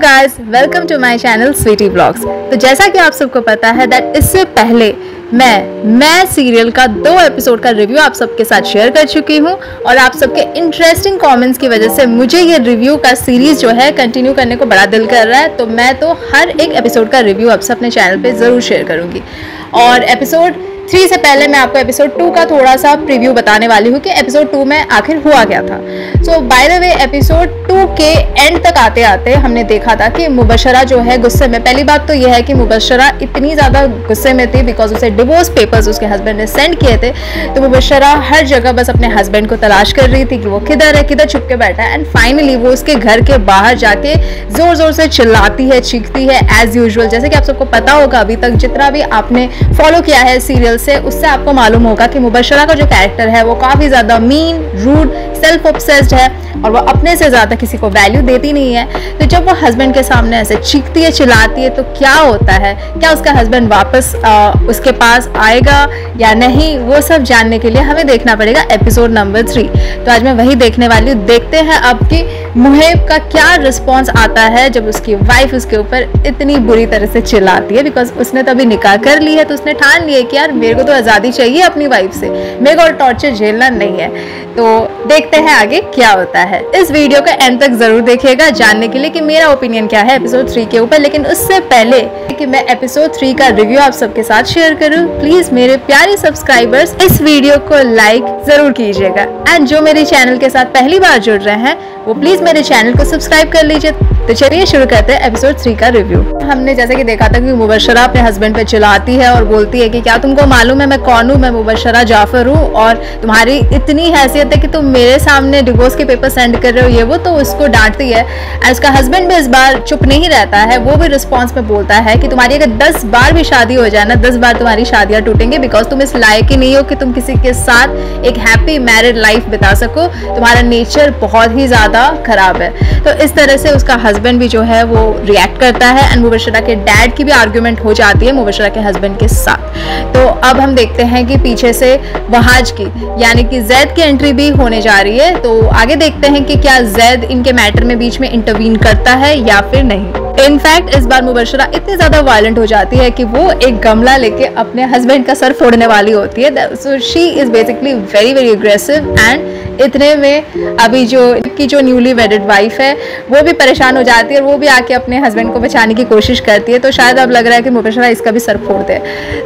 Guys, welcome to my channel Sweety blogs. तो जैसा कि आप सबको पता है दैट इससे पहले मैं सीरियल का 2 एपिसोड का रिव्यू आप सबके साथ शेयर कर चुकी हूं और आप सबके इंटरेस्टिंग कमेंट्स की वजह से मुझे ये रिव्यू का सीरीज जो है कंटिन्यू करने को बड़ा दिल कर रहा है। तो मैं तो हर एक एपिसोड का रिव्यू आप सब अपने चैनल पे ज़रूर शेयर करूँगी। और एपिसोड 3 से पहले मैं आपको एपिसोड 2 का थोड़ा सा प्रीव्यू बताने वाली हूँ कि एपिसोड 2 में आखिर हुआ क्या था। सो बाय द वे एपिसोड 2 के एंड तक आते आते हमने देखा था कि मुबशरा जो है गुस्से में, पहली बात तो यह है कि मुबशरा इतनी ज़्यादा गुस्से में थी बिकॉज उसे डिवोर्स पेपर्स उसके हस्बैंड ने सेंड किए थे। तो मुबशरा हर जगह बस अपने हस्बैंड को तलाश कर रही थी कि वो किधर है, किधर छुप के बैठा है। एंड फाइनली वो उसके घर के बाहर जाके जोर जोर से चिल्लाती है, चीखती है एज यूजुअल। जैसे कि आप सबको पता होगा, अभी तक जितना भी आपने फॉलो किया है सीरियल से, उससे आपको मालूम होगा कि मुबशरा का जो कैरेक्टर है वो काफ़ी ज़्यादा मीन, रूड, सेल्फ ऑब्सेस्ड है और वो अपने से ज़्यादा किसी को वैल्यू देती नहीं है। तो जब वो हस्बैंड के सामने ऐसे चीखती है, चिल्लाती है, तो क्या होता है, क्या उसका हस्बैंड वापस उसके पास आएगा या नहीं, वो सब जानने के लिए हमें देखना पड़ेगा एपिसोड नंबर 3। तो आज मैं वही देखने वाली हूँ। देखते हैं अब कि मुहेब का क्या रिस्पॉन्स आता है जब उसकी वाइफ उसके ऊपर इतनी बुरी तरह से चिल्लाती है। बिकॉज उसने तो अभी निकाह कर ली है, तो उसने ठान लिया कि यार मेरे को तो आज़ादी चाहिए अपनी वाइफ से, मेरे को और टॉर्चर झेलना नहीं है। तो देखते हैं आगे क्या होता है। इस वीडियो का एंड तक जरूर देखिएगा जानने के लिए कि मेरा ओपिनियन क्या है एपिसोड 3 के ऊपर। लेकिन उससे पहले कि मैं एपिसोड 3 का रिव्यू आप सबके साथ शेयर करूं, प्लीज मेरे प्यारे सब्सक्राइबर्स इस वीडियो को लाइक जरूर कीजिएगा। एंड जो मेरे चैनल के साथ पहली बार जुड़ रहे हैं वो प्लीज मेरे चैनल को सब्सक्राइब कर लीजिए। तो चलिए शुरू करते हैं एपिसोड 3 का रिव्यू। हमने जैसे कि देखा था कि मुबशरा अपने हस्बैंड पे चिल्लाती है और बोलती है कि क्या तुमको मालूम है मैं कौन हूँ, मैं मुबशरा जाफर हूँ और तुम्हारी इतनी हैसियत है कि तुम मेरे सामने डिवोर्स के पेपर सेंड कर रहे हो, ये वो। तो उसको डांटती है। और उसका हस्बैंड भी इस बार चुप नहीं रहता है, वो भी रिस्पॉन्स में बोलता है कि तुम्हारी अगर 10 बार भी शादी हो जाए ना, 10 बार तुम्हारी शादियां टूटेंगी बिकॉज तुम इस लायक ही नहीं हो कि तुम किसी के साथ एक हैप्पी मैरिड लाइफ बिता सको, तुम्हारा नेचर बहुत ही ज़्यादा खराब है। तो इस तरह से उसका हस्बैंड भी जो है वो रिएक्ट करता है एंड मुबशरा के डैड की भी आर्ग्यूमेंट हो जाती है मुबशरा के हस्बैंड के साथ। तो अब हम देखते हैं कि पीछे से वहाज की यानी कि जैद की एंट्री भी होने जा रही है। तो आगे देखते हैं कि क्या जैद इनके मैटर में बीच में इंटरवीन करता है या फिर नहीं। इनफैक्ट इस बार मुबशरा इतनी ज्यादा वायलेंट हो जाती है कि वो एक गमला लेके अपने हस्बैंड का सर फोड़ने वाली होती है। सो she is basically very very aggressive. And इतने में अभी जो न्यूली वेडेड वाइफ है वो भी परेशान हो जाती है और वो भी आके अपने हस्बैंड को बचाने की कोशिश करती है। तो शायद अब लग रहा है कि मुबशरा इसका भी सर फोड़ दे।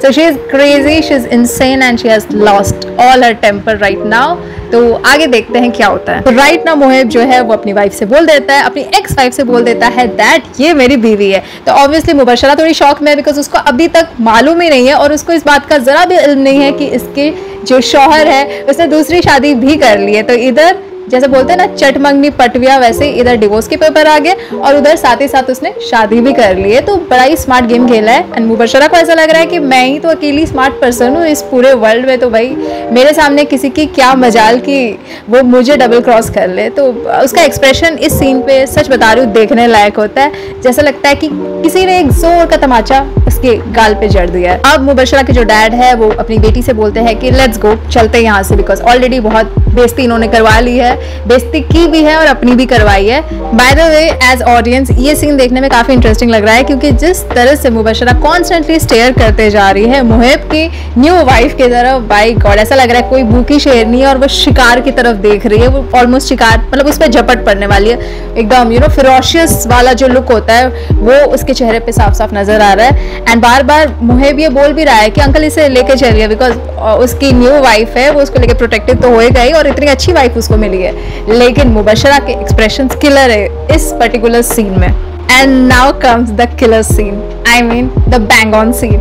So she is crazy, she is insane and she has lost all her temper right now. तो आगे देखते हैं क्या होता है। तो राइट नाउ मुहेब जो है वो अपनी वाइफ से बोल देता है, अपनी एक्स वाइफ से बोल देता है दैट ये मेरी बीवी है। तो ऑब्वियसली मुबशरा थोड़ी शॉक में है बिकॉज उसको अभी तक मालूम ही नहीं है और उसको इस बात का जरा भी इल्म नहीं है कि इसके जो शौहर है उसने दूसरी शादी भी कर ली है। तो इधर जैसे बोलते हैं ना चटमंगनी पटविया, वैसे इधर डिवोर्स के पेपर आ गए और उधर साथ ही साथ उसने शादी भी कर ली है। तो बड़ा ही स्मार्ट गेम खेला है एंड मुबशरा को ऐसा लग रहा है कि मैं ही तो अकेली स्मार्ट पर्सन हूँ इस पूरे वर्ल्ड में, तो भाई मेरे सामने किसी की क्या मजाल कि वो मुझे डबल क्रॉस कर ले। तो उसका एक्सप्रेशन इस सीन पे सच बता रही हूँ देखने लायक होता है। जैसा लगता है कि किसी ने एक जोर का तमाचा उसके गाल पे जड़ दिया है। अब मुबशरा के जो डैड है वो अपनी बेटी से बोलते हैं कि लेट्स गो, चलते हैं यहाँ से, बिकॉज ऑलरेडी बहुत बेइज्जती इन्होंने करवा ली है, बेइज्जती की भी है और अपनी भी करवाई है। By the way as audience ये सीन देखने में काफी इंटरेस्टिंग लग रहा है क्योंकि जिस तरह से मुबशरा कॉन्स्टेंटली स्टेयर करते जा रही है मुहेब की न्यू वाइफ की तरफ, बाय गॉड ऐसा लग रहा है कोई भूखी शेरनी है और वो शिकार की तरफ देख रही है। वो ऑलमोस्ट शिकार मतलब उस पर झपट पड़ने वाली है, एकदम फिरोशियस वाला जो लुक होता है वो उसके चेहरे पे साफ साफ नजर आ रहा है। एंड बार बार मुहेब ये बोल भी रहा है कि अंकल इसे लेके चलिए बिकॉज उसकी न्यू वाइफ है, वो उसको लेके प्रोटेक्टिव तो होएगा ही और इतनी अच्छी वाइफ उसको मिली है। लेकिन मुबशरा के एक्सप्रेशंस किलर है इस पर्टिकुलर सीन में। And now comes the killer scene, I mean the bang on scene.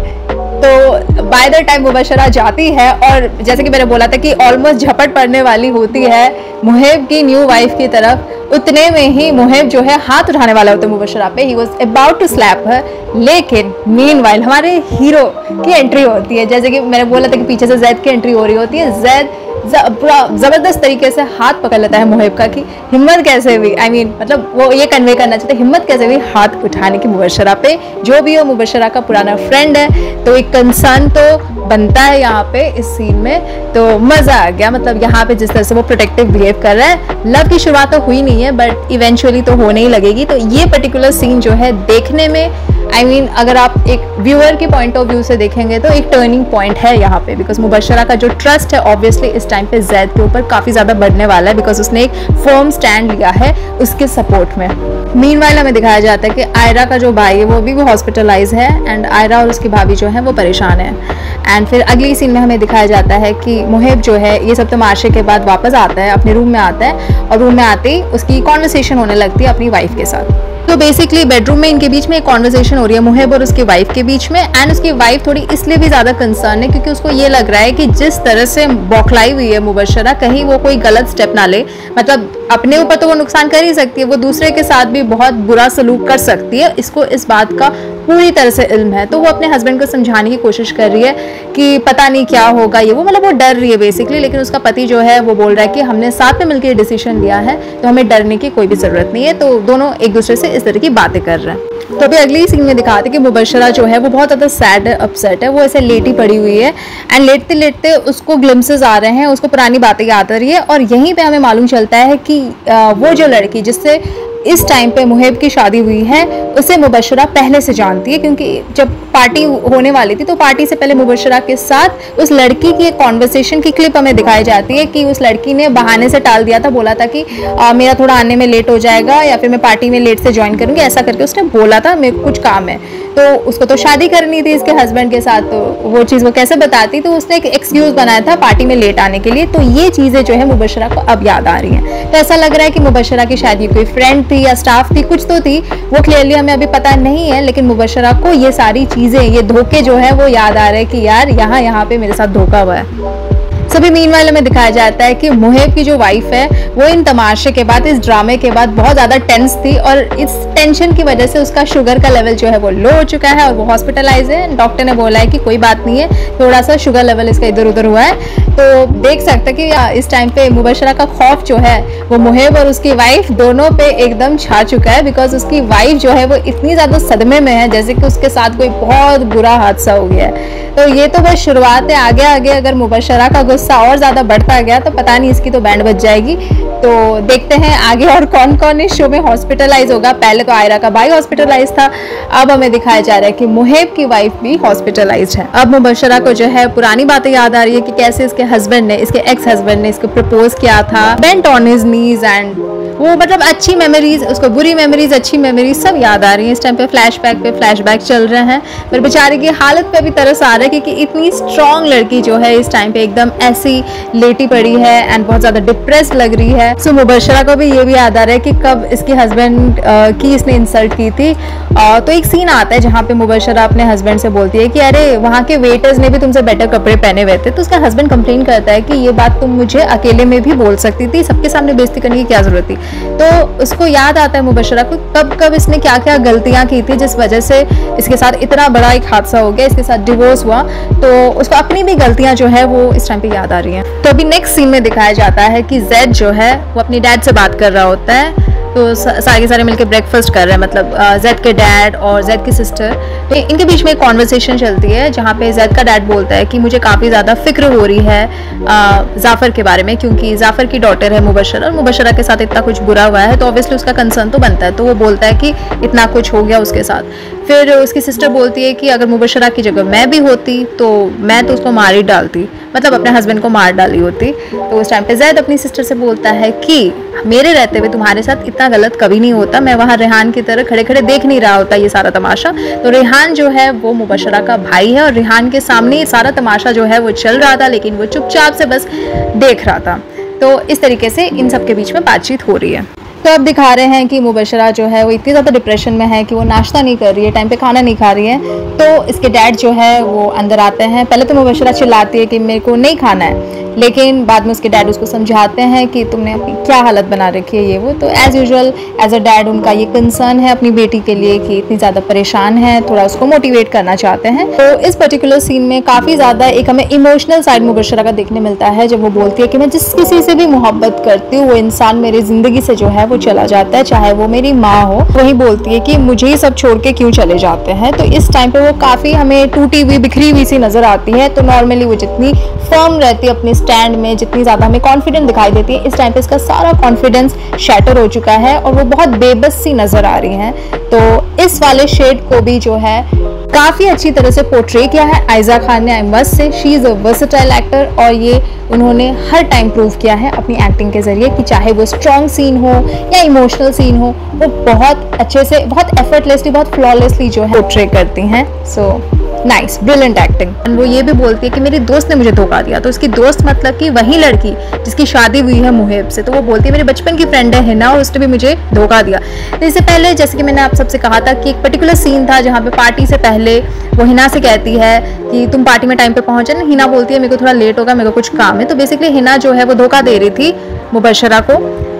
तो बाय द टाइम मुबशरा जाती है और जैसे कि मैंने बोला था कि ऑलमोस्ट झपट पड़ने वाली होती है मुहेब की न्यू वाइफ की तरफ, उतने में ही मुहेब जो है हाथ उठाने वाला होता है मुबशरा पे। He was about to slap her, लेकिन मीनवाइल हमारे हीरो की एंट्री होती है। जैसे कि मैंने बोला था कि पीछे से जैद की एंट्री हो रही होती है। जैद पूरा ज़बरदस्त तरीके से हाथ पकड़ लेता है मुहिब का कि हिम्मत कैसे हुई, I mean, मतलब वो ये कन्वे करना चाहते हिम्मत कैसे हुई हाथ उठाने की मुबशरा पे। जो भी हो मुबशरा का पुराना फ्रेंड है तो एक कंसर्न तो बनता है यहाँ पे इस सीन में। तो मज़ा आ गया, मतलब यहाँ पे जिस तरह से वो प्रोटेक्टिव बिहेव कर रहा है। लव की शुरुआत तो हुई नहीं है बट इवेंचुअली तो होने ही लगेगी। तो ये पर्टिकुलर सीन जो है देखने में I mean, अगर आप एक व्यूअर के पॉइंट ऑफ व्यू से देखेंगे तो एक टर्निंग पॉइंट है यहाँ पे, बिकॉज मुबशरा का जो ट्रस्ट है ऑब्वियसली इस टाइम पे जैद के ऊपर काफ़ी ज़्यादा बढ़ने वाला है, बिकॉज उसने एक फर्म स्टैंड लिया है उसके सपोर्ट में। मीनवाइल हमें दिखाया जाता है कि आयरा का जो भाई है वो भी हॉस्पिटलाइज है एंड आयरा और उसकी भाभी जो है वो परेशान है। एंड फिर अगली सीन में हमें दिखाया जाता है कि मुहिब जो है ये सब तमाशे के बाद वापस आता है, अपने रूम में आता है और रूम में आते ही उसकी कॉन्वर्सेशन होने लगती है अपनी वाइफ के साथ। तो बेसिकली बेडरूम में इनके बीच में एक कॉन्वर्सेशन हो रही है मुहिब और उसकी वाइफ के बीच में। एंड उसकी वाइफ थोड़ी इसलिए भी ज़्यादा कंसर्न है क्योंकि उसको ये लग रहा है कि जिस तरह से बौखलाई हुई है मुबशरा, कहीं वो कोई गलत स्टेप ना ले। मतलब अपने ऊपर तो वो नुकसान कर ही सकती है, वो दूसरे के साथ भी बहुत बुरा सलूक कर सकती है, इसको इस बात का पूरी तरह से इल्म है। तो वो अपने हस्बैंड को समझाने की कोशिश कर रही है कि पता नहीं क्या होगा ये वो, मतलब वो डर रही है बेसिकली। लेकिन उसका पति जो है वो बोल रहा है कि हमने साथ में मिलकर डिसीजन लिया है तो हमें डरने की कोई भी ज़रूरत नहीं है। तो दोनों एक दूसरे से इस तरह की बातें कर रहे हैं। तो अभी अगली सीन में दिखाते कि मुबशरा जो है वो बहुत ज़्यादा सैड अपसेट है, वो ऐसे लेटी पड़ी हुई है एंड लेटते लेटते उसको ग्लिम्सेस आ रहे हैं, उसको पुरानी बातें याद आ रही है। और यहीं पे हमें मालूम चलता है कि वो जो लड़की जिससे इस टाइम पे मुहिब की शादी हुई है उसे मुबशरा पहले से जानती है, क्योंकि जब पार्टी होने वाली थी तो पार्टी से पहले मुबशरा के साथ उस लड़की की एक कॉन्वर्सेशन की क्लिप हमें दिखाई जाती है कि उस लड़की ने बहाने से टाल दिया था, बोला था कि मेरा थोड़ा आने में लेट हो जाएगा या फिर मैं पार्टी में लेट से ज्वाइन करूंगी, ऐसा करके उसने बोला था, मेरे को कुछ काम है। तो उसको तो शादी करनी थी इसके हस्बैंड के साथ, तो वो चीज़ वो कैसे बताती, तो उसने एक एक्सक्यूज़ बनाया था पार्टी में लेट आने के लिए। तो ये चीज़ें जो है मुबशरा को अब याद आ रही हैं। तो ऐसा लग रहा है कि मुबशरा की शादी कोई फ्रेंड थी या स्टाफ थी, कुछ तो थी, वो क्लियरली हमें अभी पता नहीं है, लेकिन मुबशरा को ये सारी चीज़ें, ये धोखे जो है वो याद आ रहे हैं कि यार यहाँ पे मेरे साथ धोखा हुआ है। सभी मीनवाइल में दिखाया जाता है कि मुहिब की जो वाइफ है वो इन तमाशे के बाद, इस ड्रामे के बाद बहुत ज़्यादा टेंस थी और इस टेंशन की वजह से उसका शुगर का लेवल जो है वो लो हो चुका है और वो हॉस्पिटलाइज है। डॉक्टर ने बोला है कि कोई बात नहीं है, थोड़ा सा शुगर लेवल इसका इधर उधर हुआ है। तो देख सकते हैं कि इस टाइम पे मुबशरा का खौफ जो है वो मुहिब और उसकी वाइफ दोनों पे एकदम छा चुका है, बिकॉज उसकी वाइफ जो है वो इतनी ज़्यादा सदमे में है जैसे कि उसके साथ कोई बहुत बुरा हादसा हो गया है। तो ये तो बस शुरुआत है, आगे आगे अगर मुबशरा का गुस्सा और ज़्यादा बढ़ता गया तो पता नहीं इसकी तो बैंड बज जाएगी। तो देखते हैं आगे और कौन कौन इस शो में हॉस्पिटलाइज होगा। पहले तो आयरा का भाई हॉस्पिटलाइज था, अब हमें दिखाया जा रहा है कि मुहिब की वाइफ भी हॉस्पिटलाइज है। अब मुबशरा को जो है पुरानी बातें याद आ रही है कि कैसे इसके हस्बैंड ने, इसके एक्स हस्बैंड ने इसको प्रपोज किया था, bent on his knees, and वो मतलब अच्छी मेमोरीज, उसको बुरी मेमोरीज, अच्छी मेमोरीज सब याद आ रही हैं। इस टाइम पे फ्लैशबैक चल रहे हैं, पर बेचारे की हालत पे भी तरस आ रहा है क्योंकि इतनी स्ट्रॉन्ग लड़की जो है इस टाइम पे एकदम ऐसी लेटी पड़ी है एंड बहुत ज़्यादा डिप्रेस्ड लग रही है। सो मुबशरा को भी ये भी याद आ रहा है कि कब इसके हस्बैंड की इसने इंसल्ट की थी। तो एक सीन आता है जहाँ पे मुबशरा अपने हस्बैंड से बोलती है कि अरे वहाँ के वेटर्स ने भी तुमसे बेटर कपड़े पहने हुए थे। तो उसका हस्बैंड कंप्लेन करता है कि ये बात तुम मुझे अकेले में भी बोल सकती थी, सबके सामने बेइज्जती करने की क्या जरूरत थी। तो उसको याद आता है मुबशरा को कब इसने क्या क्या गलतियां की थी जिस वजह से इसके साथ इतना बड़ा एक हादसा हो गया, इसके साथ डिवोर्स हुआ। तो उसको अपनी भी गलतियां जो है वो इस टाइम पे याद आ रही हैं। तो अभी नेक्स्ट सीन में दिखाया जाता है कि जैद जो है वो अपनी डैड से बात कर रहा होता है। तो सारे के सारे मिलकर ब्रेकफास्ट कर रहे हैं, मतलब जैद के डैड और जैद की सिस्टर। तो इनके बीच में एक कॉन्वर्सेशन चलती है जहाँ पे जैद का डैड बोलता है कि मुझे काफ़ी ज़्यादा फिक्र हो रही है जाफ़र के बारे में, क्योंकि जाफ़र की डॉटर है मुबशरा और मुबशरा के साथ इतना कुछ बुरा हुआ है तो ऑब्वियसली उसका कंसर्न तो बनता है। तो वो बोलता है कि इतना कुछ हो गया उसके साथ। फिर उसकी सिस्टर बोलती है कि अगर मुबशरा की जगह मैं भी होती तो मैं तो उसको मार ही डालती, मतलब अपने हस्बैंड को मार डाली होती। तो उस टाइम पे जैद अपनी सिस्टर से बोलता है कि मेरे रहते हुए तुम्हारे साथ इतना गलत कभी नहीं होता, मैं वहाँ रेहान की तरह खड़े खड़े देख नहीं रहा होता ये सारा तमाशा। तो रेहान जो है वो मुबशरा का भाई है और रेहान के सामने ये सारा तमाशा जो है वो चल रहा था, लेकिन वो चुपचाप से बस देख रहा था। तो इस तरीके से इन सब के बीच में बातचीत हो रही है। तो अब दिखा रहे हैं कि मुबशरा जो है वो इतनी ज़्यादा डिप्रेशन में है कि वो नाश्ता नहीं कर रही है, टाइम पे खाना नहीं खा रही है। तो इसके डैड जो है वो अंदर आते हैं। पहले तो मुबशरा चिल्लाती है कि मेरे को नहीं खाना है, लेकिन बाद में उसके डैड उसको समझाते हैं कि तुमने अपनी क्या हालत बना रखी है ये वो। तो as usual as a dad उनका ये कंसर्न है अपनी बेटी के लिए कि इतनी ज़्यादा परेशान है, थोड़ा उसको मोटिवेट करना चाहते हैं। तो इस पर्टिकुलर सीन में काफ़ी ज़्यादा एक हमें इमोशनल साइड मुबशरा का देखने मिलता है, जब वो बोलती है कि मैं जिस किसी से भी मोहब्बत करती हूँ वो इंसान मेरी ज़िंदगी से जो है वो चला जाता है, चाहे वो मेरी माँ हो। वही बोलती है कि मुझे ही सब छोड़ के क्यों चले जाते हैं। तो इस टाइम पे वो काफ़ी हमें टूटी हुई बिखरी हुई सी नज़र आती है। तो नॉर्मली वो जितनी फर्म रहती है अपने स्टैंड में, जितनी ज़्यादा हमें कॉन्फिडेंट दिखाई देती है, इस टाइम पे इसका सारा कॉन्फिडेंस शैटर हो चुका है और वो बहुत बेबस सी नज़र आ रही हैं। तो इस वाले शेड को भी जो है काफ़ी अच्छी तरह से पोर्ट्रे किया है आयजा खान ने, I must say she is a versatile actor. और ये उन्होंने हर टाइम प्रूव किया है अपनी एक्टिंग के जरिए कि चाहे वो स्ट्रॉन्ग सीन हो या इमोशनल सीन हो, वो बहुत अच्छे से, बहुत एफर्टलेसली, बहुत फ्लॉलेसली जो है पोर्ट्रे करती हैं। So nice, brilliant acting. वो ये भी बोलती है कि मेरी दोस्त ने मुझे धोखा दिया। तो उसकी दोस्त मतलब कि वही लड़की जिसकी शादी हुई है मुहेब से। तो वो बोलती है मेरे बचपन की फ्रेंड है हिना और उसने भी मुझे धोखा दिया। तो इससे पहले जैसे कि मैंने आप सबसे कहा था कि एक पर्टिकुलर सीन था जहाँ पे पार्टी से पहले वो हिना से कहती है कि तुम पार्टी में टाइम पे पहुंचे ना। हिना बोलती है मेरे को थोड़ा लेट होगा, मेरे को कुछ काम है। तो बेसिकली हिना जो है वो धोखा दे रही थी मुबशरा को,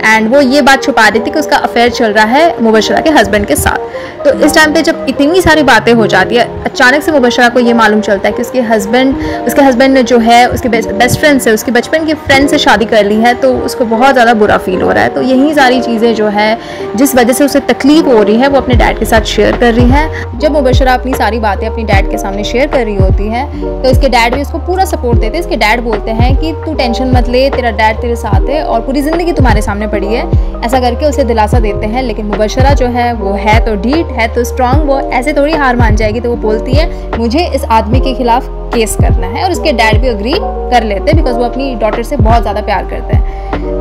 एंड वो ये बात छुपा रही थी कि उसका अफेयर चल रहा है मुबशरा के हस्बैंड के साथ। तो इस टाइम पे जब इतनी सारी बातें हो जाती है, अचानक से मुबशरा को ये मालूम चलता है कि उसके हस्बैंड ने जो है उसके बेस्ट फ्रेंड से, उसके बचपन के फ्रेंड से शादी कर ली है। तो उसको बहुत ज़्यादा बुरा फील हो रहा है। तो यही सारी चीज़ें जो है जिस वजह से उसे तकलीफ हो रही है वो अपने डैड के साथ शेयर कर रही है। जब मुबशरा अपनी सारी बातें अपनी डैड के सामने शेयर कर रही होती है तो इसके डैड भी उसको पूरा सपोर्ट देते हैं। इसके डैड बोलते हैं कि तू टेंशन मत ले, तेरा डैड तेरे साथ है और पूरी ज़िंदगी तुम्हारे सामने पड़ी है, ऐसा करके उसे दिलासा देते हैं। लेकिन मुबशरा जो है वो है तो ढीठ, है तो स्ट्रांग, वो ऐसे थोड़ी हार मान जाएगी। तो वो बोलती है मुझे इस आदमी के खिलाफ केस करना है और उसके डैड भी अग्री कर लेते हैं बिकॉज वो अपनी डॉटर से बहुत ज़्यादा प्यार करते हैं।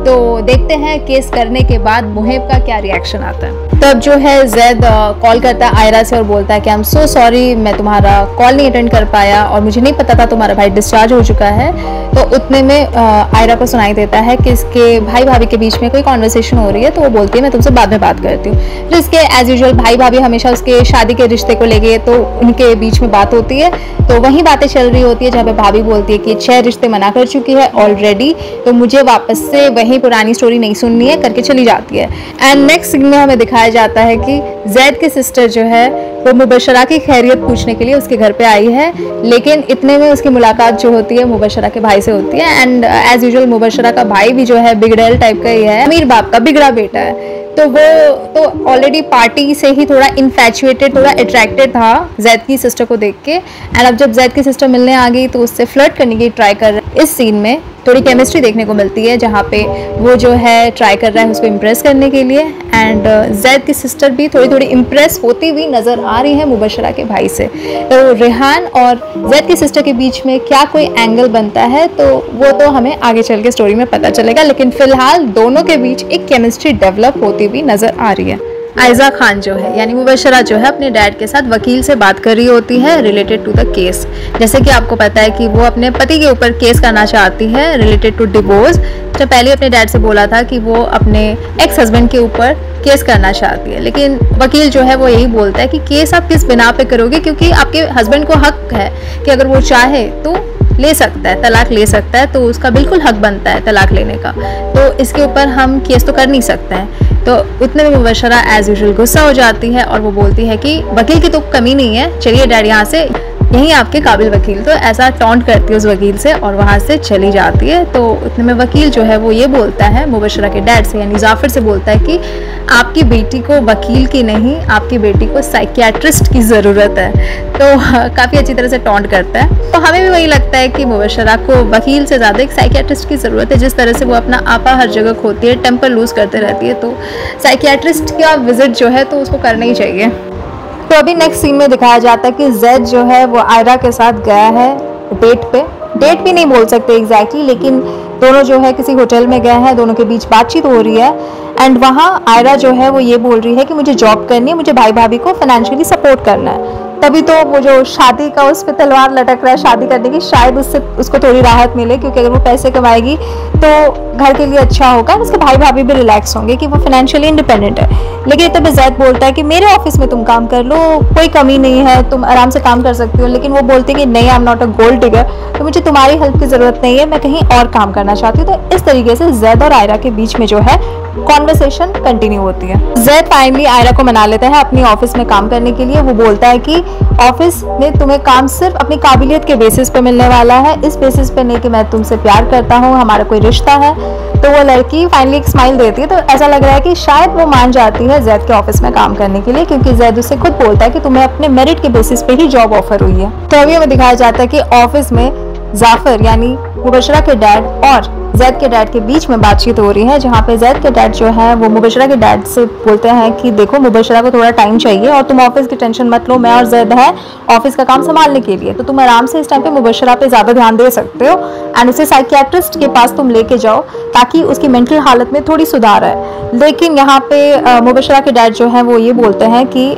तो देखते हैं केस करने के बाद मुहेब का क्या रिएक्शन आता है। तब जो है जैद कॉल करता है आयरा से और बोलता है कि आई एम सो सॉरी, मैं तुम्हारा कॉल नहीं अटेंड कर पाया और मुझे नहीं पता था तुम्हारा भाई डिस्चार्ज हो चुका है। तो उतने में आयरा को सुनाई देता है कि इसके भाई भाभी के बीच में कोई कॉन्वर्सेशन हो रही है। तो वो बोलती है मैं तुमसे बाद में बात करती हूँ। तो इसके एज यूजुअल भाई भाभी हमेशा उसके शादी के रिश्ते को लेके तो उनके बीच में बात होती है। तो वही बातें चल रही होती है जहाँ पे भाभी बोलती है कि 6 रिश्ते मना कर चुकी है ऑलरेडी, तो मुझे वापस से वही पुरानी स्टोरी नहीं सुननी है करके चली जाती है। एंड नेक्स्ट सीन में हमें दिखाया जाता है कि जैद की सिस्टर जो है वो मुबशरा की खैरियत पूछने के लिए उसके घर पे आई है। लेकिन इतने में उसकी मुलाकात जो होती है मुबशरा के भाई से होती है। एंड एज यूजुअल मुबशरा का भाई भी जो है बिगड़ैल टाइप का ही है, अमीर बाप का बिगड़ा बेटा है। तो वो तो ऑलरेडी पार्टी से ही थोड़ा इन्फैचुएटेड, थोड़ा अट्रैक्टेड था जैद की सिस्टर को देख के। एंड अब जब जैद की सिस्टर मिलने आ गई तो उससे फ्लर्ट करने की ट्राई कर रहा है। इस सीन में थोड़ी केमिस्ट्री देखने को मिलती है जहाँ पे वो जो है ट्राई कर रहा है उसको इम्प्रेस करने के लिए। एंड जैद की सिस्टर भी थोड़ी थोड़ी इम्प्रेस होती हुई नज़र आ रही है मुबशरा के भाई से। तो रेहान और जैद की सिस्टर के बीच में क्या कोई एंगल बनता है तो वो तो हमें आगे चल के स्टोरी में पता चलेगा। लेकिन फिलहाल दोनों के बीच एक केमिस्ट्री डेवलप होती हुई नज़र आ रही है। आयजा खान जो है यानी मुबशरा जो है अपने डैड के साथ वकील से बात कर रही होती है रिलेटेड टू द केस। जैसे कि आपको पता है कि वो अपने पति के ऊपर केस करना चाहती है रिलेटेड टू डिवोर्स। तो पहले अपने डैड से बोला था कि वो अपने एक्स हस्बैंड के ऊपर केस करना चाहती है, लेकिन वकील जो है वो यही बोलता है कि केस आप किस बिना पे करोगे, क्योंकि आपके हस्बैंड को हक है कि अगर वो चाहे तो ले सकता है, तलाक ले सकता है, तो उसका बिल्कुल हक बनता है तलाक लेने का। तो इसके ऊपर हम केस तो कर नहीं सकते हैं। तो उतने में मुबशरा एज यूजुअल गुस्सा हो जाती है और वो बोलती है कि वकील की तो कमी नहीं है, चलिए डैड यहाँ से, यही आपके काबिल वकील। तो ऐसा टॉन्ट करती है उस वकील से और वहाँ से चली जाती है। तो उतने में वकील जो है वो ये बोलता है मुबशरा के डैड से यानी जाफर से बोलता है कि आपकी बेटी को वकील की नहीं, आपकी बेटी को साइकियाट्रिस्ट की ज़रूरत है। तो काफ़ी अच्छी तरह से टॉन्ट करता है। तो हमें भी वही लगता है कि मुबशरा को वकील से ज़्यादा एक साइकियाट्रिस्ट की ज़रूरत है। जिस तरह से वो अपना आपा हर जगह खोती है, टेम्पर लूज़ करते रहती है, तो साइकियाट्रिस्ट का विजिट जो है तो उसको करना ही चाहिए। तो अभी नेक्स्ट सीन में दिखाया जाता है कि जैद जो है वो आयरा के साथ गया है डेट पे। डेट भी नहीं बोल सकते एग्जैक्टली, लेकिन दोनों जो है किसी होटल में गए हैं, दोनों के बीच बातचीत हो रही है। एंड वहाँ आयरा जो है वो ये बोल रही है कि मुझे जॉब करनी है, मुझे भाई भाभी को फाइनेंशियली सपोर्ट करना है। तभी तो वो जो शादी का उस पर तलवार लटक रहा है शादी करने की, शायद उससे उसको थोड़ी राहत मिले, क्योंकि अगर वो पैसे कमाएगी तो घर के लिए अच्छा होगा, उसके भाई भाभी भी रिलैक्स होंगे कि वो फाइनेंशियली इंडिपेंडेंट है। लेकिन तब जैद बोलता है कि मेरे ऑफिस में तुम काम कर लो, कोई कमी नहीं है, तुम आराम से काम कर सकती हो। लेकिन वो बोलती है कि नहीं, I am not a gold digger, तो मुझे तुम्हारी हेल्प की ज़रूरत नहीं है, मैं कहीं और काम करना चाहती हूँ। तो इस तरीके से जैद और आयरा के बीच में जो है कॉन्वर्सेशन कंटिन्यू होती है। जैद फाइनली आयरा को मना लेता है अपनी ऑफिस में काम करने के लिए। वो बोलता है कि ऑफिस में तुम्हें काम सिर्फ अपनी काबिलियत के बेसिस पे मिलने वाला है, इस बेसिस पे नहीं कि मैं तुमसे प्यार करता हूँ, हमारा कोई रिश्ता है। तो वो लड़की फाइनली एक स्माइल देती है, तो ऐसा लग रहा है कि शायद वो मान जाती है जैद के ऑफिस में काम करने के लिए, क्योंकि जैद उससे खुद बोलता है कि तुम्हें अपने मेरिट के बेसिस पे ही जॉब ऑफर हुई है। तो अभी हमें दिखाया जाता है कि ऑफिस में जाफर यानी मुबशरा के डैड और जैद के डैड के बीच में बातचीत हो रही है, जहाँ पे जैद के डैड जो है वो मुबशरा के डैड से बोलते हैं कि देखो मुबशरा को थोड़ा टाइम चाहिए और तुम ऑफिस की टेंशन मत लो, मैं और जैद है ऑफिस का काम संभालने के लिए, तो तुम आराम से इस टाइम पे मुबशरा पे ज़्यादा ध्यान दे सकते हो एंड उसे साइकियाट्रिस्ट के पास तुम लेके जाओ ताकि उसकी मेंटल हालत में थोड़ी सुधार आए। लेकिन यहाँ पे मुबशरा के डैड जो है वो ये बोलते हैं कि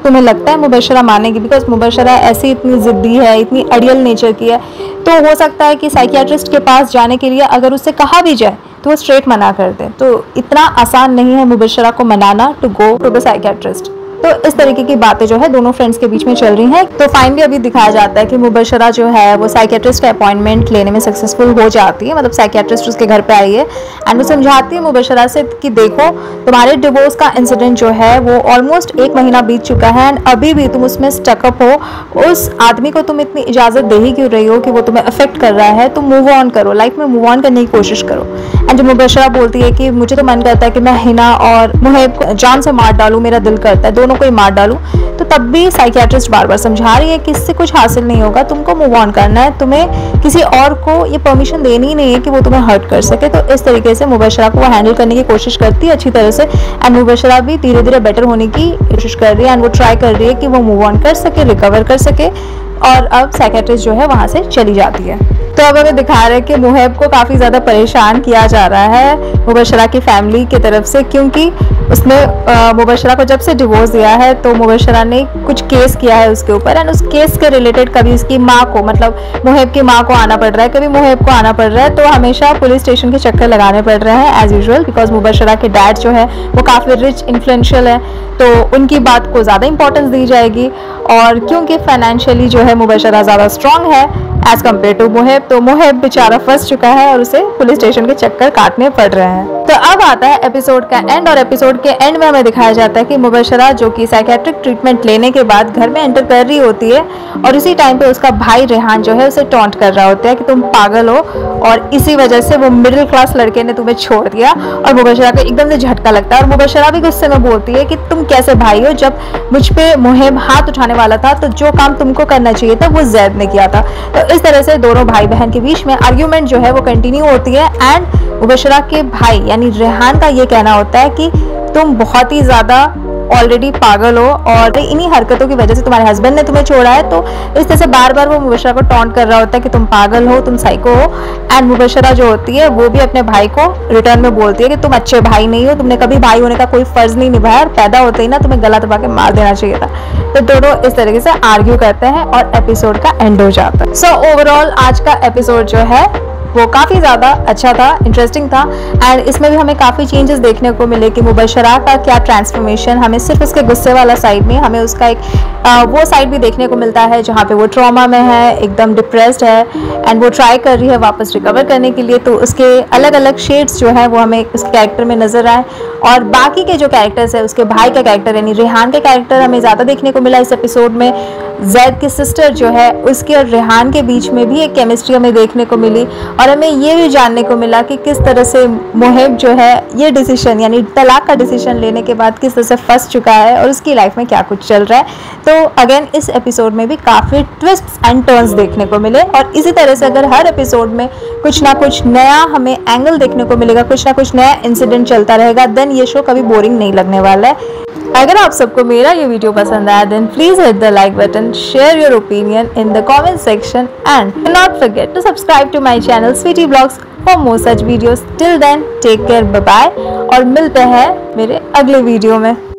तुम्हें लगता है मुबशरा मानेगी, बिकॉज मुबशरा ऐसी इतनी ज़िद्दी है, इतनी अड़ियल नेचर की है, तो हो सकता है कि साइकियाट्रिस्ट के पास जाने के लिए अगर उससे कहा भी जाए तो वो स्ट्रेट मना कर दे। तो इतना आसान नहीं है मुबशरा को मनाना to go to the psychiatrist. तो इस तरीके की बातें जो है दोनों फ्रेंड्स के बीच में चल रही हैं। तो फाइनली अभी दिखाया जाता है कि मुबशरा जो है वो साइकियाट्रिस्ट का अपॉइंटमेंट लेने में सक्सेसफुल हो जाती है, मतलब साइकियाट्रिस्ट उसके घर पे आई है एंड वो समझाती है मुबशरा से कि देखो तुम्हारे डिवोर्स का इंसिडेंट जो है वो ऑलमोस्ट 1 महीना बीत चुका है एंड अभी भी तुम उसमें स्टकअप हो, उस आदमी को तुम इतनी इजाज़त दे ही क्यों रही हो कि वो तुम्हें अफेक्ट कर रहा है, तुम मूव ऑन करो, लाइफ में मूव ऑन करने की कोशिश करो। एंड जो मुबशरा बोलती है कि मुझे तो मन करता है कि मैं हिना और मुहेब को जान से मार डालूं, मेरा दिल करता है दोनों को ही मार डालूं, तो तब भी साइकियाट्रिस्ट बार बार समझा रही है कि इससे कुछ हासिल नहीं होगा, तुमको मूव ऑन करना है, तुम्हें किसी और को ये परमिशन देनी ही नहीं है कि वो तुम्हें हर्ट कर सके। तो इस तरीके से मुबशरा को वो हैंडल करने की कोशिश करती है अच्छी तरह से एंड मुबशरा भी धीरे धीरे बेटर होने की कोशिश कर रही है एंड वो ट्राई कर रही है कि वो मूव ऑन कर सके, रिकवर कर सके और अब साइकियाट्रिस्ट जो है वहाँ से चली जाती है। तो अब हमें दिखा रहे हैं कि मुहेब को काफ़ी ज़्यादा परेशान किया जा रहा है मुबशरा की फैमिली की तरफ से, क्योंकि उसने मुबशरा को जब से डिवोर्स दिया है तो मुबशरा ने कुछ केस किया है उसके ऊपर एंड उस केस के रिलेटेड कभी उसकी माँ को, मतलब मुहेब की माँ को आना पड़ रहा है, कभी मुहेब को आना पड़ रहा है, तो हमेशा पुलिस स्टेशन के चक्कर लगाने पड़ रहे हैं एज यूजुअल, बिकॉज मुबशरा के डैड जो है वो काफ़ी रिच इन्फ्लुएंशियल है, तो उनकी बात को ज़्यादा इंपॉर्टेंस दी जाएगी। और क्योंकि फाइनेंशियली जो है मुबशरा ज़्यादा स्ट्रांग है एज कम्पेयर टू मुहेब, तो मुहेब बेचारा फंस चुका है और उसे पुलिस स्टेशन के चक्कर काटने पड़ रहे हैं। तो अब आता है एपिसोड का एंड और एपिसोड के एंड में हमें दिखाया जाता है कि मुबशरा जो कि साइकियाट्रिक ट्रीटमेंट लेने के बाद घर में एंटर कर रही होती है और उसी टाइम पे उसका भाई रेहान जो है उसे टॉन्ट कर रहा होता है कि तुम पागल हो और इसी वजह से वो मिडिल क्लास लड़के ने तुम्हें छोड़ दिया, और मुबशरा को एकदम से झटका लगता है और मुबशरा भी गुस्से में बोलती है कि तुम कैसे भाई हो, जब मुझ पे मुहेब हाथ उठाने वाला था तो जो काम तुमको करना चाहिए था वो जैद ने किया था। तो इस तरह से दोनों भाई बहन के बीच में आर्ग्यूमेंट जो है वो कंटिन्यू होती है एंड मुबशरा के भाई यानी रेहान का ये कहना होता है कि तुम बहुत ही ज़्यादा ऑलरेडी पागल हो और इन्हीं हरकतों की वजह से तुम्हारे हस्बैंड ने तुम्हें छोड़ा है। तो इस तरह से बार बार वो मुबशरा को टॉन्ट कर रहा होता है कि तुम पागल हो, तुम साइको हो एंड मुबशरा जो होती है वो भी अपने भाई को रिटर्न में बोलती है कि तुम अच्छे भाई नहीं हो, तुमने कभी भाई होने का कोई फर्ज नहीं निभाया और पैदा होते ही ना तुम्हें गला दबा के मार देना चाहिए था। तो दोनों इस तरीके से आर्ग्यू करते हैं और एपिसोड का एंड हो जाता है। सो ओवरऑल आज का एपिसोड जो है वो काफ़ी ज़्यादा अच्छा था, इंटरेस्टिंग था एंड इसमें भी हमें काफ़ी चेंजेस देखने को मिले कि मुबशरा का क्या ट्रांसफॉर्मेशन, हमें सिर्फ उसके गुस्से वाला साइड में हमें उसका एक वो साइड भी देखने को मिलता है जहाँ पे वो ट्रॉमा में है, एकदम डिप्रेस्ड है एंड वो ट्राई कर रही है वापस रिकवर करने के लिए। तो उसके अलग अलग शेड्स जो है वो हमें उसके कैरेक्टर में नजर आए और बाकी के जो कैरेक्टर्स है उसके भाई का कैरेक्टर यानी रेहान का कैरेक्टर हमें ज़्यादा देखने को मिला इस एपिसोड में। जैद की सिस्टर जो है उसके और रेहान के बीच में भी एक केमिस्ट्री हमें देखने को मिली और हमें ये भी जानने को मिला कि किस तरह से मुहेब जो है ये डिसीजन यानी तलाक का डिसीजन लेने के बाद किस तरह से फंस चुका है और उसकी लाइफ में क्या कुछ चल रहा है। तो अगेन इस एपिसोड में भी काफ़ी ट्विस्ट्स एंड टर्न्स देखने को मिले और इसी तरह से अगर हर एपिसोड में कुछ ना कुछ नया हमें एंगल देखने को मिलेगा, कुछ ना कुछ नया इंसिडेंट चलता रहेगा, देन ये शो कभी बोरिंग नहीं लगने वाला है। अगर आप सबको मेरा ये वीडियो पसंद आया then please hit the like button, share your opinion in the comment section and not forget to subscribe to my channel Sweety Blogs for more such videos. Till then take care, bye bye और मिलते हैं मेरे अगले video में।